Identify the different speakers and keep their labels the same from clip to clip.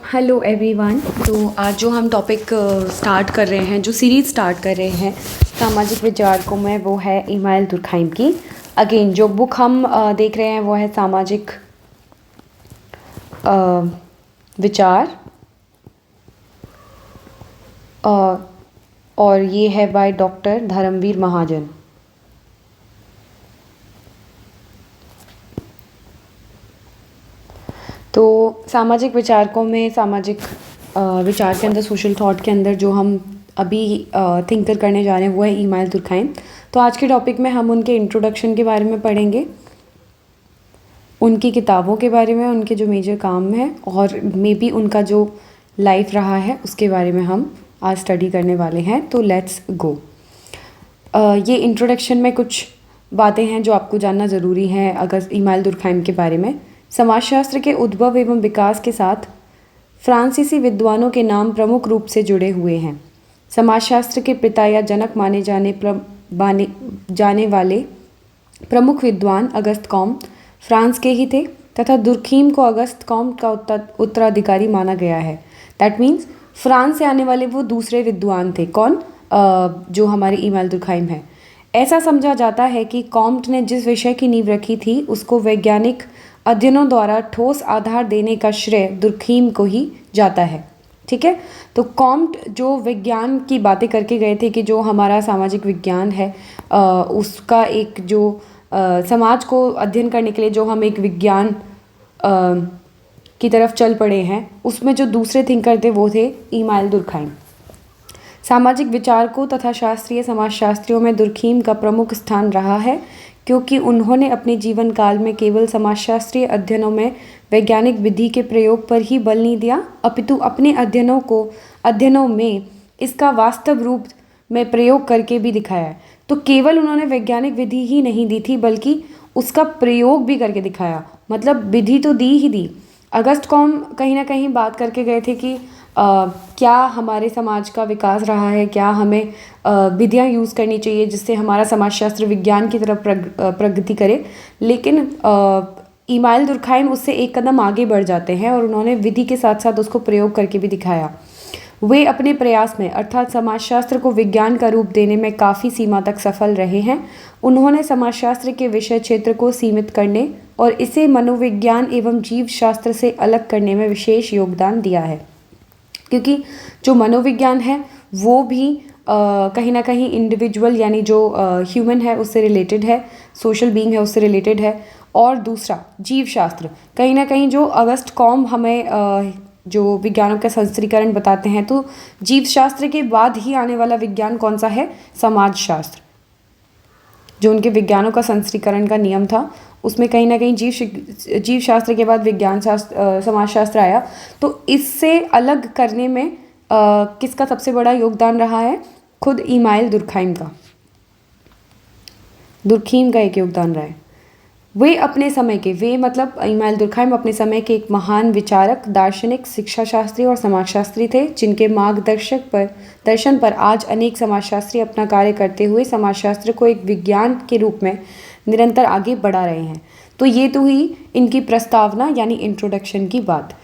Speaker 1: Hello everyone. तो आज जो हम टॉपिक स्टार्ट कर रहे हैं, जो सीरीज़ स्टार्ट कर रहे हैं सामाजिक विचारकों में, वो है इमानुएल दुर्कheim की। अगेन जो बुक हम देख रहे हैं वो है सामाजिक विचार, और ये है बाय डॉक्टर धर्मवीर महाजन। तो सामाजिक विचारकों में, सामाजिक विचार के अंदर, सोशल थॉट के अंदर जो हम अभी थिंकर करने जा रहे हैं वो है इमानुएल दुर्कheim। तो आज के टॉपिक में हम उनके इंट्रोडक्शन के बारे में पढ़ेंगे, उनकी किताबों के बारे में, उनके जो मेजर काम हैं, और मे बी उनका जो लाइफ रहा है उसके बारे में हम आज स्टडी करने वाले हैं। तो लेट्स गो। ये इंट्रोडक्शन में कुछ बातें हैं जो आपको जानना ज़रूरी हैं अगर इमानुएल दुर्कheim के बारे में। समाजशास्त्र के उद्भव एवं विकास के साथ फ्रांसीसी विद्वानों के नाम प्रमुख रूप से जुड़े हुए हैं। समाजशास्त्र के पिता या जनक माने जाने वाले प्रमुख विद्वान अगस्त कॉम्ट फ्रांस के ही थे तथा दुर्कheim को अगस्त कॉम्ट का उत्तराधिकारी माना गया है। दैट मीन्स फ्रांस से आने वाले वो दूसरे विद्वान थे। कौन? जो हमारे इमानुएल दुर्कheim है। ऐसा समझा जाता है कि कॉम्ट ने जिस विषय की नींव रखी थी उसको वैज्ञानिक अध्ययनों द्वारा ठोस आधार देने का श्रेय दुर्कheim को ही जाता है। ठीक है। तो कॉम्ट जो विज्ञान की बातें करके गए थे कि जो हमारा सामाजिक विज्ञान है, उसका एक जो समाज को अध्ययन करने के लिए जो हम एक विज्ञान की तरफ चल पड़े हैं, उसमें जो दूसरे थिंकर थे वो थे इमानुएल दुर्कheim। सामाजिक विचारकों तथा शास्त्रीय समाजशास्त्रियों में दुर्कheim का प्रमुख स्थान रहा है, क्योंकि उन्होंने अपने जीवन काल में केवल समाजशास्त्रीय अध्ययनों में वैज्ञानिक विधि के प्रयोग पर ही बल नहीं दिया, अपितु अपने अध्ययनों में इसका वास्तव रूप में प्रयोग करके भी दिखाया है। तो केवल उन्होंने वैज्ञानिक विधि ही नहीं दी थी, बल्कि उसका प्रयोग भी करके दिखाया। मतलब विधि तो दी ही दी। अगस्त कॉम्ट कहीं ना कहीं बात करके गए थे कि क्या हमारे समाज का विकास रहा है, क्या हमें विधियाँ यूज़ करनी चाहिए जिससे हमारा समाजशास्त्र विज्ञान की तरफ प्रगति करे। लेकिन इमानुएल दुर्कheim उससे एक कदम आगे बढ़ जाते हैं और उन्होंने विधि के साथ साथ उसको प्रयोग करके भी दिखाया। वे अपने प्रयास में, अर्थात समाजशास्त्र को विज्ञान का रूप देने में काफ़ी सीमा तक सफल रहे हैं। उन्होंने समाजशास्त्र के विषय क्षेत्र को सीमित करने और इसे मनोविज्ञान एवं जीव शास्त्र से अलग करने में विशेष योगदान दिया है, क्योंकि जो मनोविज्ञान है वो भी कहीं ना कहीं इंडिविजुअल यानी जो ह्यूमन है उससे रिलेटेड है, सोशल बीइंग है उससे रिलेटेड है। और दूसरा जीव शास्त्र, कहीं ना कहीं जो अगस्त कॉम्ट हमें जो विज्ञानों का संस्त्रीकरण बताते हैं, तो जीव शास्त्र के बाद ही आने वाला विज्ञान कौन सा है? समाज शास्त्र। जो उनके विज्ञानों का संस्त्रीकरण का नियम था, उसमें कहीं ना कहीं जीव शास्त्र के बाद विज्ञान शास्त्र, समाज शास्त्र आया। तो इससे अलग करने में किसका सबसे बड़ा योगदान रहा है? खुद इमानुएल दुर्कheim का। दुर्कheim का एक योगदान रहा है। वे अपने समय के, वे मतलब इमानुएल दुर्कheim अपने समय के एक महान विचारक, दार्शनिक, शिक्षाशास्त्री और समाजशास्त्री थे, जिनके दर्शन पर आज अनेक समाजशास्त्री अपना कार्य करते हुए समाजशास्त्र को एक विज्ञान के रूप में निरंतर आगे बढ़ा रहे हैं। तो ये तो हुई इनकी प्रस्तावना यानी इंट्रोडक्शन की बात।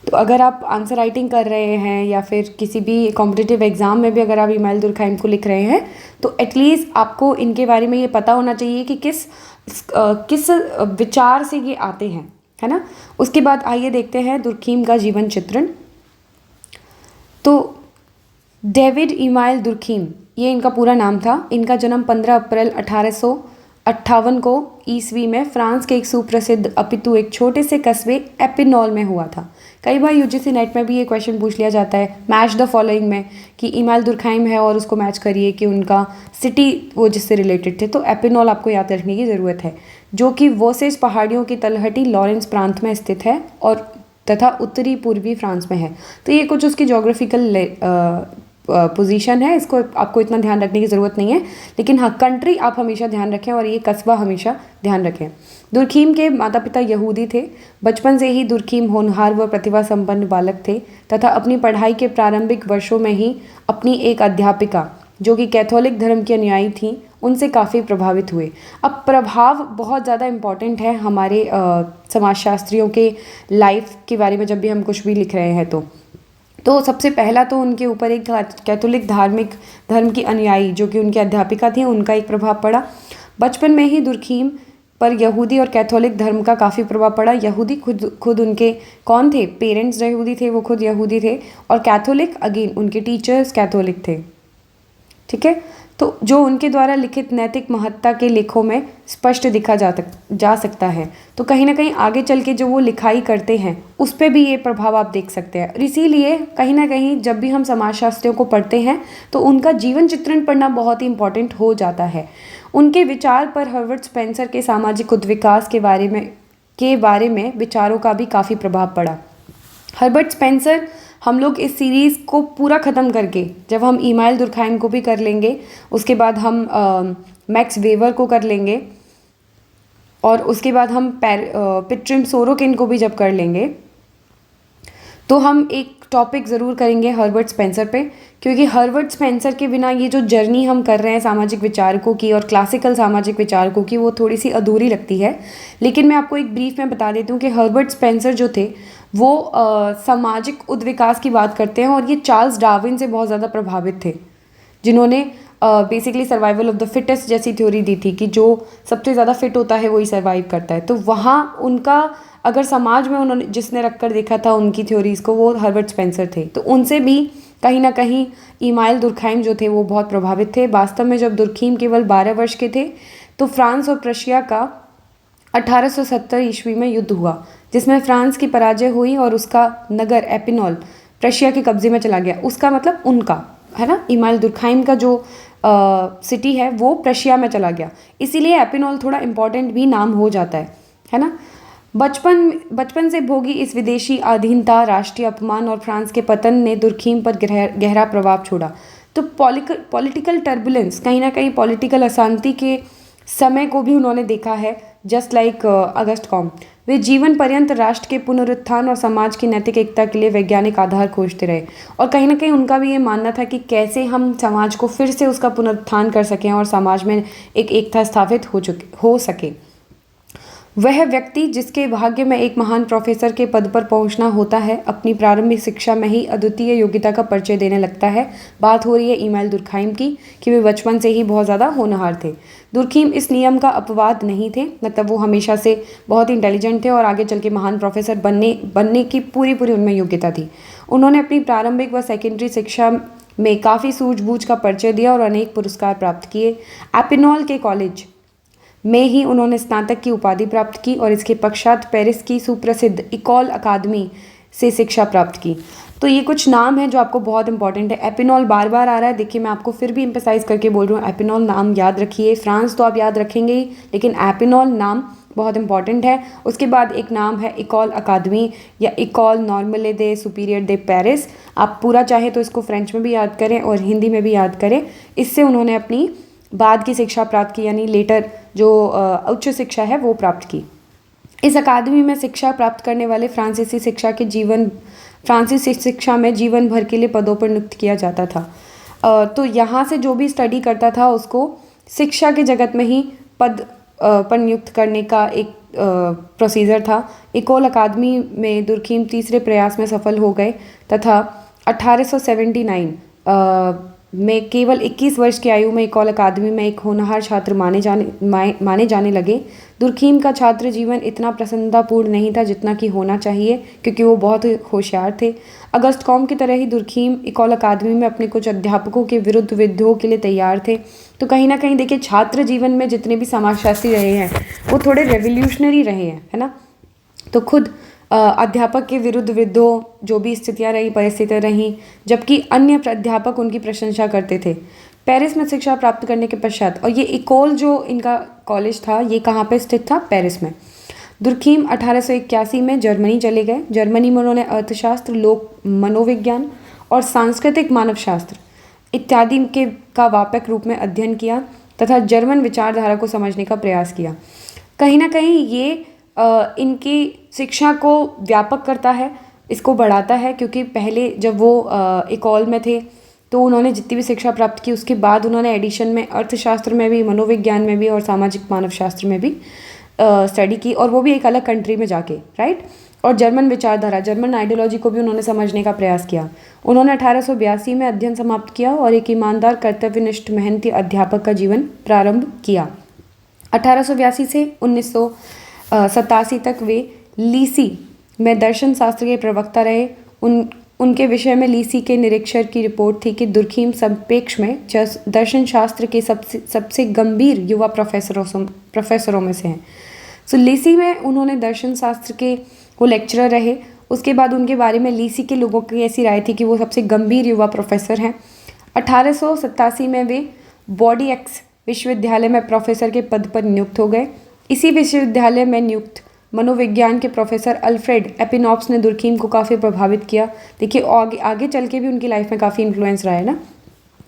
Speaker 1: तो अगर आप आंसर राइटिंग कर रहे हैं या फिर किसी भी कॉम्पिटिटिव एग्ज़ाम में भी अगर आप इमानुएल दुर्कheim को लिख रहे हैं, तो एटलीस्ट आपको इनके बारे में ये पता होना चाहिए कि किस विचार से ये आते हैं, है ना। उसके बाद आइए देखते हैं दुर्कheim का जीवन चित्रण। तो डेविड इमानुएल दुर्कheim, ये इनका पूरा नाम था। इनका जन्म 15 अप्रैल 1858 को ईस्वी में फ्रांस के एक सुप्रसिद्ध अपितु एक छोटे से कस्बे एपिनॉल में हुआ था। कई बार यूजीसी नेट में भी ये क्वेश्चन पूछ लिया जाता है मैच द फॉलोइंग में, कि इमानुएल दुर्कheim है और उसको मैच करिए कि उनका सिटी वो जिससे रिलेटेड थे। तो एपिनॉल आपको याद रखने की ज़रूरत है, जो कि वोसेज पहाड़ियों की तलहटी लॉरेंस प्रांत में स्थित है और तथा उत्तरी पूर्वी फ्रांस में है। तो ये कुछ उसकी जोग्राफिकल पोजीशन है, इसको आपको इतना ध्यान रखने की ज़रूरत नहीं है, लेकिन हाँ कंट्री आप हमेशा ध्यान रखें और ये कस्बा हमेशा ध्यान रखें। दुर्कheim के माता पिता यहूदी थे। बचपन से ही दुर्कheim होनहार व प्रतिभा संपन्न बालक थे तथा अपनी पढ़ाई के प्रारंभिक वर्षों में ही अपनी एक अध्यापिका, जो कि कैथोलिक धर्म की अनुयायी थी, उनसे काफ़ी प्रभावित हुए। अब प्रभाव बहुत ज़्यादा इम्पॉर्टेंट है हमारे समाजशास्त्रियों के लाइफ के बारे में जब भी हम कुछ भी लिख रहे हैं तो सबसे पहला तो उनके ऊपर एक कैथोलिक धार्मिक धर्म की अनुयायी जो कि उनकी अध्यापिका थी, उनका एक प्रभाव पड़ा। बचपन में ही दुर्खीम पर यहूदी और कैथोलिक धर्म का काफ़ी प्रभाव पड़ा। यहूदी खुद उनके कौन थे, पेरेंट्स यहूदी थे, वो खुद यहूदी थे, और कैथोलिक अगेन उनके टीचर्स कैथोलिक थे। ठीक है, तो जो उनके द्वारा लिखित नैतिक महत्ता के लेखों में स्पष्ट दिखा जा सकता है। तो कहीं ना कहीं आगे चल के जो वो लिखाई करते हैं उस पर भी ये प्रभाव आप देख सकते हैं। और इसीलिए कहीं ना कहीं जब भी हम समाजशास्त्रियों को पढ़ते हैं तो उनका जीवन चित्रण पढ़ना बहुत ही इंपॉर्टेंट हो जाता है। उनके विचार पर हर्बर्ट स्पेंसर के सामाजिक उद्विकास के बारे में विचारों का भी काफ़ी प्रभाव पड़ा। हर्बर्ट स्पेंसर हम लोग इस सीरीज़ को पूरा ख़त्म करके जब हम इमाइल दुर्खाइम को भी कर लेंगे, उसके बाद हम मैक्स वेबर को कर लेंगे, और उसके बाद हम पिट्रिम सोरोकिन को भी जब कर लेंगे तो हम एक टॉपिक ज़रूर करेंगे हर्बर्ट स्पेंसर पे, क्योंकि हर्बर्ट स्पेंसर के बिना ये जो जर्नी हम कर रहे हैं सामाजिक विचारकों की और क्लासिकल सामाजिक विचारकों की, वो थोड़ी सी अधूरी लगती है। लेकिन मैं आपको एक ब्रीफ में बता देती हूँ कि हर्बर्ट स्पेंसर जो थे वो सामाजिक उद्विकास की बात करते हैं, और ये चार्ल्स डार्विन से बहुत ज़्यादा प्रभावित थे, जिन्होंने basically survival of the fittest जैसी थ्योरी दी थी कि जो सबसे ज़्यादा फिट होता है वही सर्वाइव करता है। तो वहाँ उनका अगर समाज में उन्होंने जिसने रख कर देखा था उनकी थ्योरीज़ को, वो हर्बर्ट स्पेंसर थे। तो उनसे भी कहीं ना कहीं इमाइल दुर्खाइम जो थे वो बहुत प्रभावित थे। वास्तव में जब दुर्खीम केवल 12 वर्ष के थे तो फ्रांस और प्रशिया का 1870 ईस्वी में युद्ध हुआ, जिसमें फ्रांस की पराजय हुई और उसका नगर एपिनॉल प्रशिया के कब्जे में चला गया। उसका मतलब उनका है ना, इमाइल दुर्खाइम का जो सिटी है वो प्रशिया में चला गया, इसीलिए एपिनॉल थोड़ा इम्पॉर्टेंट भी नाम हो जाता है ना। बचपन से भोगी इस विदेशी अधीनता, राष्ट्रीय अपमान और फ्रांस के पतन ने दुर्खीम पर गहरा प्रभाव छोड़ा। तो पॉलिटिकल टर्बुलेंस, कहीं ना कहीं पॉलिटिकल अशांति के समय को भी उन्होंने देखा है, जस्ट लाइक अगस्ट कॉम। वे जीवन पर्यंत राष्ट्र के पुनरुत्थान और समाज की नैतिक एकता के लिए वैज्ञानिक आधार खोजते रहे, और कहीं ना कहीं उनका भी ये मानना था कि कैसे हम समाज को फिर से उसका पुनरुत्थान कर सकें और समाज में एक एकता स्थापित हो सके। वह व्यक्ति जिसके भाग्य में एक महान प्रोफेसर के पद पर पहुंचना होता है, अपनी प्रारंभिक शिक्षा में ही अद्वितीय योग्यता का परिचय देने लगता है। बात हो रही है इमाइल दुर्खाइम की कि वे बचपन से ही बहुत ज़्यादा होनहार थे। दुर्खीम इस नियम का अपवाद नहीं थे, मतलब वो हमेशा से बहुत इंटेलिजेंट थे और आगे चल के महान प्रोफेसर बनने की पूरी उनमें योग्यता थी। उन्होंने अपनी प्रारंभिक व सेकेंडरी शिक्षा में काफ़ी सूझबूझ का परिचय दिया और अनेक पुरस्कार प्राप्त किए। एपिनॉल के कॉलेज में ही उन्होंने स्नातक की उपाधि प्राप्त की और इसके पश्चात पेरिस की सुप्रसिद्ध इकॉल अकादमी से शिक्षा प्राप्त की। तो ये कुछ नाम है जो आपको बहुत इंपॉर्टेंट है। एपिनॉल बार बार आ रहा है, देखिए मैं आपको फिर भी एम्फेसाइज करके बोल रही हूँ, एपिनॉल नाम याद रखिए। फ्रांस तो आप याद रखेंगे ही, लेकिन एपिनॉल नाम बहुत इंपॉर्टेंट है। उसके बाद एक नाम है इकॉल अकादमी या इकॉल नॉर्मले दे सुपीरियर दे पेरिस। आप पूरा चाहे तो इसको फ्रेंच में भी याद करें और हिंदी में भी याद करें। इससे उन्होंने अपनी बाद की शिक्षा प्राप्त की, यानी लेटर जो उच्च शिक्षा है वो प्राप्त की। इस अकादमी में शिक्षा प्राप्त करने वाले फ्रांसीसी शिक्षा में जीवन भर के लिए पदों पर नियुक्त किया जाता था। तो यहाँ से जो भी स्टडी करता था उसको शिक्षा के जगत में ही पद पर नियुक्त करने का एक प्रोसीजर था। इकोल अकादमी में दुर्खीम तीसरे प्रयास में सफल हो गए तथा 1879 में केवल 21 वर्ष की आयु में इकॉल अकादमी में एक होनहार छात्र माने जाने लगे। दुर्खीम का छात्र जीवन इतना प्रसन्नतापूर्ण नहीं था जितना कि होना चाहिए, क्योंकि वो बहुत होशियार थे। अगस्त कॉम की तरह ही दुर्खीम इकॉल अकादमी में अपने कुछ अध्यापकों के विरुद्ध विद्रोह के लिए तैयार थे। तो कहीं ना कहीं देखिए, छात्र जीवन में जितने भी समाजशास्त्री रहे हैं वो थोड़े रेवोल्यूशनरी रहे हैं, है ना। तो खुद अध्यापक के विरुद्ध विद्रोह, जो भी स्थितियाँ रहीं, परिस्थितियाँ रहीं, जबकि अन्य अध्यापक उनकी प्रशंसा करते थे। पेरिस में शिक्षा प्राप्त करने के पश्चात, और ये इकोल जो इनका कॉलेज था ये कहाँ पे स्थित था, पेरिस में। दुर्खीम 1881 में जर्मनी चले गए। जर्मनी में उन्होंने अर्थशास्त्र, लोक मनोविज्ञान और सांस्कृतिक मानवशास्त्र इत्यादि का व्यापक रूप में अध्ययन किया तथा जर्मन विचारधारा को समझने का प्रयास किया। कहीं ना कहीं ये इनकी शिक्षा को व्यापक करता है, इसको बढ़ाता है, क्योंकि पहले जब वो इकॉल में थे तो उन्होंने जितनी भी शिक्षा प्राप्त की उसके बाद उन्होंने एडिशन में अर्थशास्त्र में भी, मनोविज्ञान में भी और सामाजिक मानवशास्त्र में भी स्टडी की, और वो भी एक अलग कंट्री में जाके, राइट। और जर्मन विचारधारा, जर्मन आइडियोलॉजी को भी उन्होंने समझने का प्रयास किया। उन्होंने 1882 में अध्ययन समाप्त किया और एक ईमानदार, कर्तव्यनिष्ठ, मेहनती अध्यापक का जीवन प्रारंभ किया। 1882 से 1987 तक वे लीसी में दर्शन शास्त्र के प्रवक्ता रहे। उनके विषय में लीसी के निरीक्षण की रिपोर्ट थी कि दुर्खीम संपेक्ष में दर्शन शास्त्र के सबसे गंभीर युवा प्रोफेसरों में से हैं। सो लीसी में उन्होंने दर्शन शास्त्र के वो लेक्चरर रहे। उसके बाद उनके बारे में लीसी के लोगों की ऐसी राय थी कि वो सबसे गंभीर युवा प्रोफेसर हैं। 1887 में वे बॉडीएक्स विश्वविद्यालय में प्रोफेसर के पद पर नियुक्त हो गए। इसी विश्वविद्यालय में नियुक्त मनोविज्ञान के प्रोफेसर अल्फ्रेड एपिनॉप्स ने दुर्खीम को काफ़ी प्रभावित किया। देखिए आगे चल के भी उनकी लाइफ में काफ़ी इन्फ्लुएंस रहा है ना।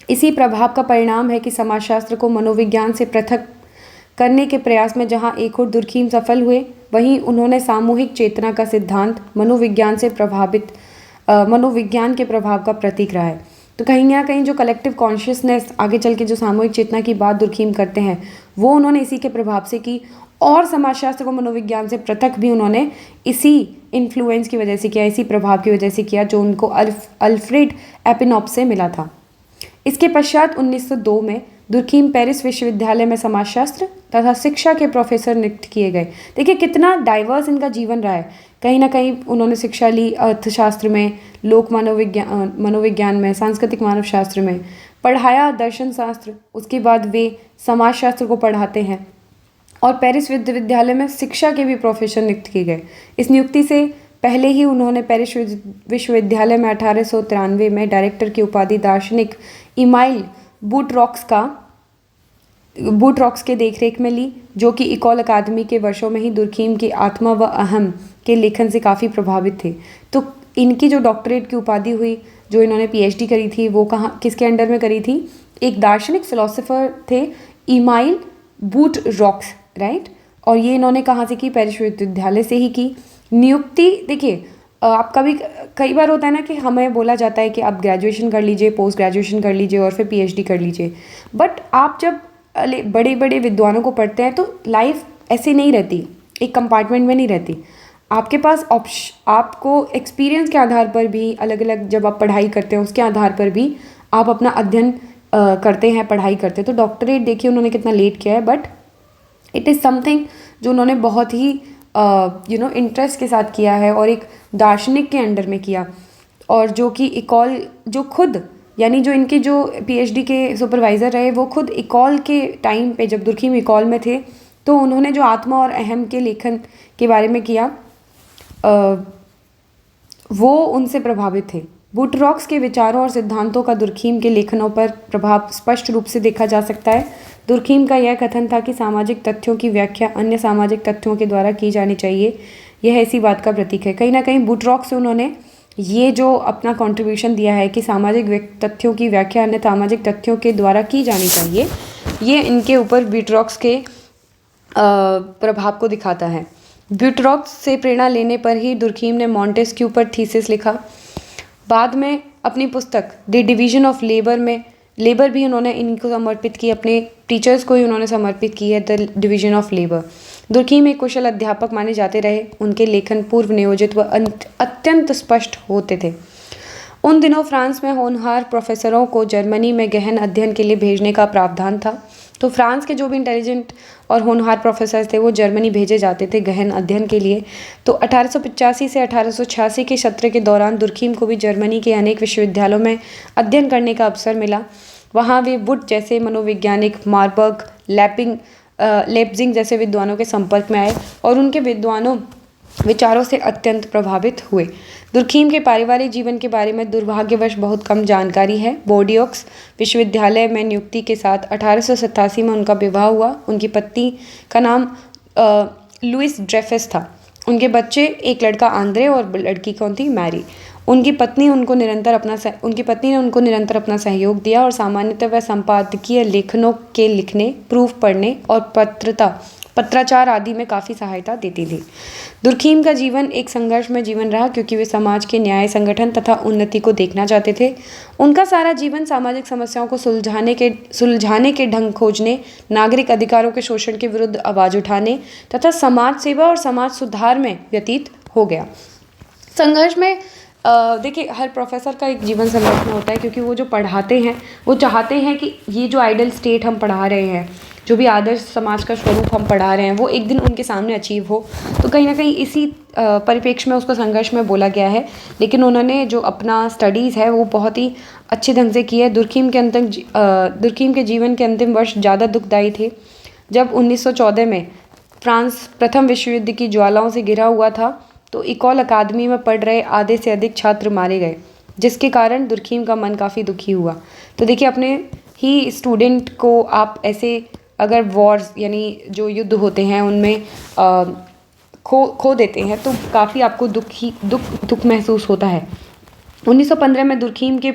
Speaker 1: इसी प्रभाव का परिणाम है कि समाजशास्त्र को मनोविज्ञान से पृथक करने के प्रयास में जहां एक और दुर्खीम सफल हुए, वहीं उन्होंने सामूहिक चेतना का सिद्धांत मनोविज्ञान के प्रभाव का प्रतीक रहा है। तो कहीं ना कहीं जो कलेक्टिव कॉन्शियसनेस, आगे चल के जो सामूहिक चेतना की बात दुर्खीम करते हैं, वो उन्होंने इसी के प्रभाव से की, और समाजशास्त्र को मनोविज्ञान से पृथक भी उन्होंने इसी इन्फ्लुएंस की वजह से किया, इसी प्रभाव की वजह से किया जो उनको अल्फ्रेड एपिनॉप्स से मिला था। इसके पश्चात 1902 में दुर्खीम पेरिस विश्वविद्यालय में समाजशास्त्र तथा शिक्षा के प्रोफेसर नियुक्त किए गए। देखिए कितना डाइवर्स इनका जीवन रहा है। कहीं ना कहीं उन्होंने शिक्षा ली अर्थशास्त्र में, लोक मनोविज्ञान में, सांस्कृतिक मानवशास्त्र में, पढ़ाया दर्शन शास्त्र, उसके बाद वे समाजशास्त्र को पढ़ाते हैं, और पेरिस विश्वविद्यालय में शिक्षा के भी प्रोफेसर नियुक्त किए गए। इस नियुक्ति से पहले ही उन्होंने पेरिस विश्वविद्यालय में 1893 में डायरेक्टर की उपाधि दार्शनिक इमाइल बूट्रॉक्स के देखरेख में ली, जो कि इकोल अकादमी के वर्षों में ही दुर्खीम की आत्मा व अहम के लेखन से काफ़ी प्रभावित थे। तो इनकी जो डॉक्टरेट की उपाधि हुई, जो इन्होंने पीएचडी करी थी, वो किसके अंडर में करी थी? एक दार्शनिक फिलोसोफर थे, इमाइल बूट्रॉक्स, राइट। और ये इन्होंने कहाँ से की? पेरिस विश्वविद्यालय से ही की। नियुक्ति देखिए, आपका भी कई बार होता है ना कि हमें बोला जाता है कि आप ग्रेजुएशन कर लीजिए, पोस्ट ग्रेजुएशन कर लीजिए और फिर पीएचडी कर लीजिए, बट आप जब बड़े बड़े विद्वानों को पढ़ते हैं तो लाइफ ऐसे नहीं रहती, एक कंपार्टमेंट में नहीं रहती। आपके पास आपको एक्सपीरियंस के आधार पर भी, अलग अलग जब आप पढ़ाई करते हैं उसके आधार पर भी आप अपना अध्ययन करते हैं, पढ़ाई करते हैं। तो डॉक्टरेट देखिए उन्होंने कितना लेट किया है, बट इट इज़ समथिंग जो उन्होंने बहुत ही इंटरेस्ट के साथ किया है और एक दार्शनिक के अंडर में किया, और जो कि इकॉल, जो खुद यानी जो इनके जो पीएचडी के सुपरवाइज़र रहे, वो खुद इकॉल के टाइम पे जब दुर्खीम इकॉल में थे तो उन्होंने जो आत्मा और अहम के लेखन के बारे में किया, वो उनसे प्रभावित थे। बूट्रॉक्स के विचारों और सिद्धांतों का दुर्खीम के लेखनों पर प्रभाव स्पष्ट रूप से देखा जा सकता है। दुर्खीम का यह कथन था कि सामाजिक तथ्यों की व्याख्या अन्य सामाजिक तथ्यों के द्वारा की जानी चाहिए। यह इसी बात का प्रतीक है। कहीं ना कहीं बूट्रॉक्स से उन्होंने ये जो अपना कंट्रीब्यूशन दिया है कि सामाजिक तथ्यों की व्याख्या अन्य सामाजिक तथ्यों के द्वारा की जानी चाहिए, ये इनके ऊपर बूट्रॉक्स के प्रभाव को दिखाता है। बूट्रॉक्स से प्रेरणा लेने पर ही दुर्खीम ने मॉन्टेस्क्यू पर थीसिस लिखा। बाद में अपनी पुस्तक द डिवीजन ऑफ लेबर भी उन्होंने इनको समर्पित की, अपने टीचर्स को ही उन्होंने समर्पित की है, the division of labour. Durkheim एक कुशल अध्यापक माने जाते रहे। उनके लेखन पूर्व नियोजित व अत्यंत स्पष्ट होते थे। उन दिनों फ्रांस में होनहार प्रोफेसरों को जर्मनी में गहन अध्ययन के लिए भेजने का प्रावधान था। तो फ्रांस के जो भी इंटेलिजेंट और होनहार प्रोफेसर थे वो जर्मनी भेजे जाते थे गहन अध्ययन के लिए। तो 1885 से 1886 के सत्र के दौरान दुर्खीम को भी जर्मनी के अनेक विश्वविद्यालयों में अध्ययन करने का अवसर मिला। वहाँ वे वुड जैसे मनोवैज्ञानिक, मार्बर्ग, लेप्जिंग जैसे विद्वानों के संपर्क में आए और उनके विचारों से अत्यंत प्रभावित हुए। दुर्खीम के पारिवारिक जीवन के बारे में दुर्भाग्यवश बहुत कम जानकारी है। बोर्डियोक्स विश्वविद्यालय में नियुक्ति के साथ 1887 में उनका विवाह हुआ। उनकी पत्नी का नाम लुइस ड्रेफेस था। उनके बच्चे, एक लड़का आंद्रे और लड़की कौन थी? मैरी। उनकी पत्नी ने उनको निरंतर अपना सहयोग दिया और सामान्यतः वह संपादकीय लेखनों के लिखने, प्रूफ पढ़ने और पत्राचार आदि में काफ़ी सहायता देती थी। दुर्खीम का जीवन एक संघर्ष में जीवन रहा क्योंकि वे समाज के न्याय संगठन तथा उन्नति को देखना चाहते थे। उनका सारा जीवन सामाजिक समस्याओं को सुलझाने के ढंग खोजने, नागरिक अधिकारों के शोषण के विरुद्ध आवाज़ उठाने तथा समाज सेवा और समाज सुधार में व्यतीत हो गया। संघर्ष में देखिए, हर प्रोफेसर का एक जीवन संघर्ष में होता है क्योंकि वो जो पढ़ाते हैं वो चाहते हैं कि ये जो आइडल स्टेट हम पढ़ा रहे हैं, जो भी आदर्श समाज का स्वरूप हम पढ़ा रहे हैं, वो एक दिन उनके सामने अचीव हो। तो कहीं ना कहीं इसी परिप्रेक्ष्य में उसको संघर्ष में बोला गया है। लेकिन उन्होंने जो अपना स्टडीज़ है वो बहुत ही अच्छे ढंग से की है। दुर्खीम के जीवन के अंतिम वर्ष ज़्यादा दुखदायी थे। जब 1914 में फ्रांस प्रथम विश्व युद्ध की ज्वालाओं से घिरा हुआ था तो इकॉल अकादमी में पढ़ रहे आधे से अधिक छात्र मारे गए, जिसके कारण दुर्खीम का मन काफ़ी दुखी हुआ। तो देखिए, अपने ही स्टूडेंट को आप ऐसे अगर वॉर्स यानी जो युद्ध होते हैं उनमें खो देते हैं तो काफ़ी आपको दुख महसूस होता है। 1915 में दुर्खीम के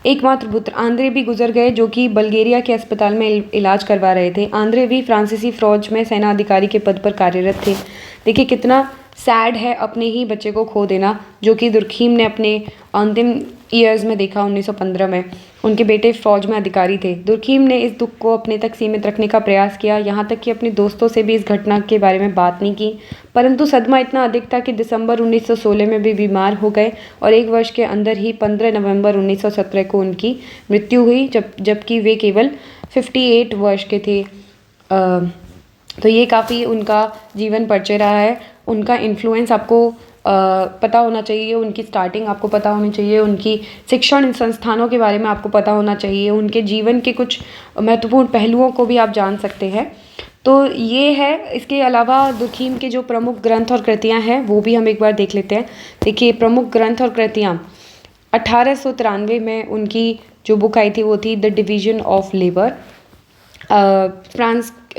Speaker 1: एकमात्र पुत्र आंद्रे भी गुजर गए, जो कि बल्गेरिया के अस्पताल में इलाज करवा रहे थे। आंद्रे भी फ्रांसीसी फौज में सेना अधिकारी के पद पर कार्यरत थे। देखिए कितना सैड है अपने ही बच्चे को खो देना, जो कि दुर्खीम ने अपने अंतिम ईयर्स में देखा। 1915 में उनके बेटे फौज में अधिकारी थे। दुर्खीम ने इस दुख को अपने तक सीमित रखने का प्रयास किया, यहाँ तक कि अपने दोस्तों से भी इस घटना के बारे में बात नहीं की। परंतु सदमा इतना अधिक था कि दिसंबर 1916 में भी बीमार हो गए और एक वर्ष के अंदर ही 15 नवंबर 1917 को उनकी मृत्यु हुई, जबकि वे केवल 58 वर्ष के थे। तो ये काफ़ी उनका जीवन परिचय रहा है। उनका इन्फ्लुएंस आपको पता होना चाहिए, उनकी स्टार्टिंग आपको पता होनी चाहिए, उनकी शिक्षण संस्थानों के बारे में आपको पता होना चाहिए, उनके जीवन के कुछ महत्वपूर्ण पहलुओं को भी आप जान सकते हैं। तो ये है। इसके अलावा दुर्खीम के जो प्रमुख ग्रंथ और कृतियाँ हैं वो भी हम एक बार देख लेते हैं। देखिए, प्रमुख ग्रंथ और कृतियाँ 1893 में उनकी जो बुक आई थी वो थी द डिवीजन ऑफ लेबर।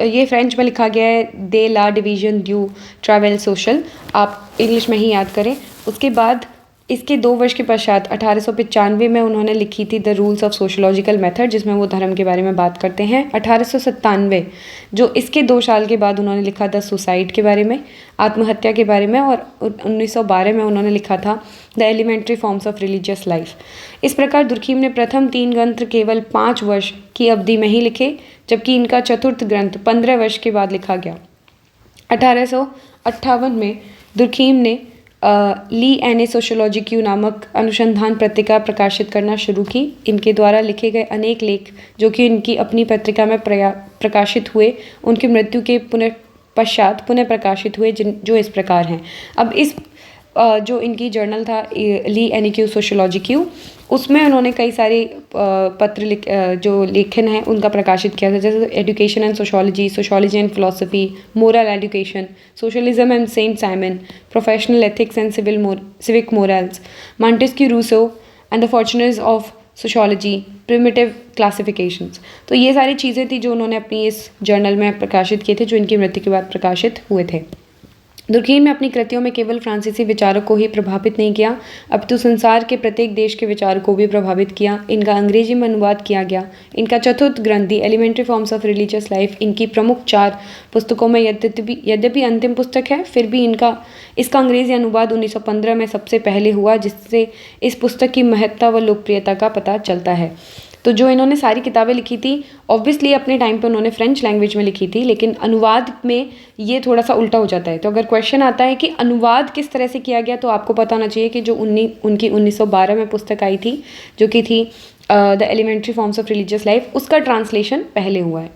Speaker 1: ये फ्रेंच में लिखा गया है, दे ला डिवीजन ड्यू ट्रैवल सोशल, आप इंग्लिश में ही याद करें। उसके बाद इसके 2 वर्ष के पश्चात 1895 में उन्होंने लिखी थी the rules of sociological method, जिसमें वो धर्म के बारे में बात करते हैं। 1897 जो इसके 2 साल के बाद उन्होंने लिखा द सुसाइड के बारे में, आत्महत्या के बारे में। और 1912 में उन्होंने लिखा था the elementary forms of religious life. इस प्रकार दुर्खीम ने प्रथम 3 ग्रंथ केवल 5 वर्ष की अवधि में ही लिखे, जबकि इनका चतुर्थ ग्रंथ 15 वर्ष के बाद लिखा गया। 1858 में दुर्खीम ने ली एने सोशियोलॉजी क्यू नामक अनुसंधान पत्रिका प्रकाशित करना शुरू की। इनके द्वारा लिखे गए अनेक लेख जो कि इनकी अपनी पत्रिका में प्रकाशित हुए, उनकी मृत्यु के पश्चात पुनः प्रकाशित हुए, जो इस प्रकार हैं। अब इस जो इनकी जर्नल था ली एनी क्यू सोशियोलॉजी क्यू, उसमें उन्होंने कई सारे जो लेखन है उनका प्रकाशित किया था, जैसे education and sociology, sociology and philosophy, moral education, socialism and Saint Simon, professional ethics and civic morals, Montesquieu Rousseau and the forerunners of sociology, primitive classifications. तो ये सारी चीज़ें थी जो उन्होंने अपनी इस जर्नल में प्रकाशित किए थे, जो इनकी मृत्यु के बाद प्रकाशित हुए थे। दुर्खीम ने अपनी कृतियों में केवल फ्रांसीसी विचारों को ही प्रभावित नहीं किया, अपितु संसार के प्रत्येक देश के विचारों को भी प्रभावित किया। इनका अंग्रेजी में अनुवाद किया गया। इनका चतुर्थ ग्रंथ the elementary forms of religious life इनकी प्रमुख 4 पुस्तकों में यद्यपि अंतिम पुस्तक है, फिर भी इसका अंग्रेजी अनुवाद 1915 में सबसे पहले हुआ, जिससे इस पुस्तक की महत्ता व लोकप्रियता का पता चलता है। तो जो इन्होंने सारी किताबें लिखी थी, ऑब्वियसली अपने टाइम पे उन्होंने फ्रेंच लैंग्वेज में लिखी थी, लेकिन अनुवाद में ये थोड़ा सा उल्टा हो जाता है। तो अगर क्वेश्चन आता है कि अनुवाद किस तरह से किया गया, तो आपको पता होना चाहिए कि जो उनकी 1912 में पुस्तक आई थी, जो कि थी the elementary forms of religious life, उसका ट्रांसलेशन पहले हुआ है।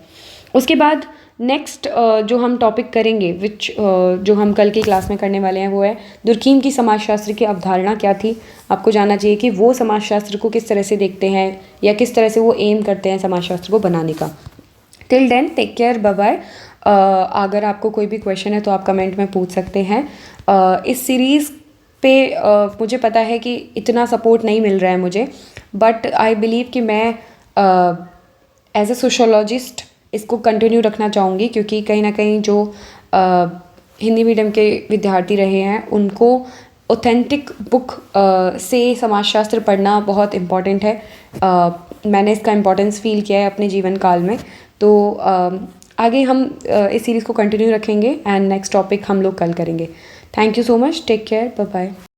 Speaker 1: उसके बाद नेक्स्ट जो हम टॉपिक करेंगे, जो हम कल की क्लास में करने वाले हैं, वो है दुर्खीम की समाजशास्त्र की अवधारणा क्या थी। आपको जानना चाहिए कि वो समाजशास्त्र को किस तरह से देखते हैं या किस तरह से वो एम करते हैं समाजशास्त्र को बनाने का। Till then take care, bye bye. अगर आपको कोई भी क्वेश्चन है तो आप कमेंट में पूछ सकते हैं। इस सीरीज़ पे मुझे पता है कि इतना सपोर्ट नहीं मिल रहा है मुझे, बट आई बिलीव कि मैं एज अ सोशोलॉजिस्ट इसको कंटिन्यू रखना चाहूँगी, क्योंकि कहीं ना कहीं जो हिंदी मीडियम के विद्यार्थी रहे हैं उनको ऑथेंटिक बुक से समाजशास्त्र पढ़ना बहुत इम्पॉर्टेंट है। मैंने इसका इम्पोर्टेंस फील किया है अपने जीवन काल में। तो आगे हम इस सीरीज़ को कंटिन्यू रखेंगे एंड नेक्स्ट टॉपिक हम लोग कल करेंगे। Thank you so much, take care, bye bye.